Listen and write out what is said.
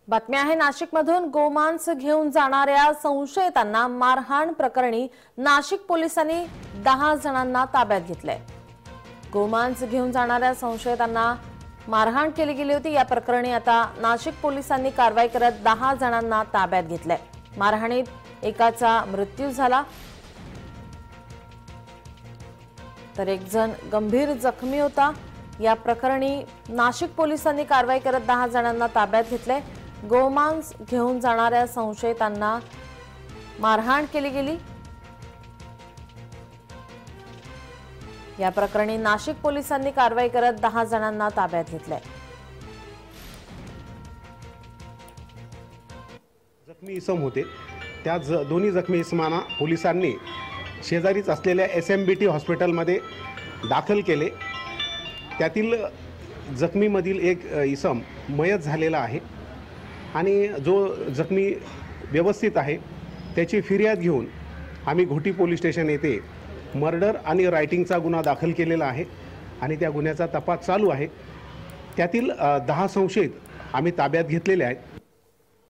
बातमी आहे नाशिकमधून गोमांस घेऊन जाणाऱ्या संशयितांना मारहाण प्रकरणी नाशिक पोलिसांनी 10 जणांना ताब्यात घेतलंय। गोमांस घेऊन जाणाऱ्या संशयितांना मारहाण केली गेली होती। या प्रकरणी आता नाशिक पोलिसांनी कारवाई करत 10 जणांना ताब्यात घेतलंय। मारहाणीत एकाचा मृत्यू झाला तर एक जण गंभीर जखमी होता। या प्रकरणी नाशिक पोलिसांनी कारवाई करत 10 जणांना ताब्यात घेतलंय। गोमांस घेऊन जाणाऱ्या संशयितांना मारहाण केली गेली। या प्रकरणी नाशिक पोलिसांनी कारवाई करत 10 जणांना ताब्यात घेतलंय। जखमी इसम होते त्या दोन्ही जखमी इसमांना पोलिसांनी शेजारीच असलेल्या SMBT हॉस्पिटलमध्ये दाखल केले। त्यातील जखमीमधील एक इसम मयत झालेला आहे आणि जो जखमी व्यवस्थित आहे त्याची फिर्याद घेऊन आम्ही घोटी पोलीस स्टेशन येथे मर्डर आणि रायटिंगचा गुन्हा दाखल केलेला आहे आणि त्या गुन्ह्याचा तपास चालू आहे। त्यातील 10 संशयित आम्ही ताब्यात घेतलेले आहेत।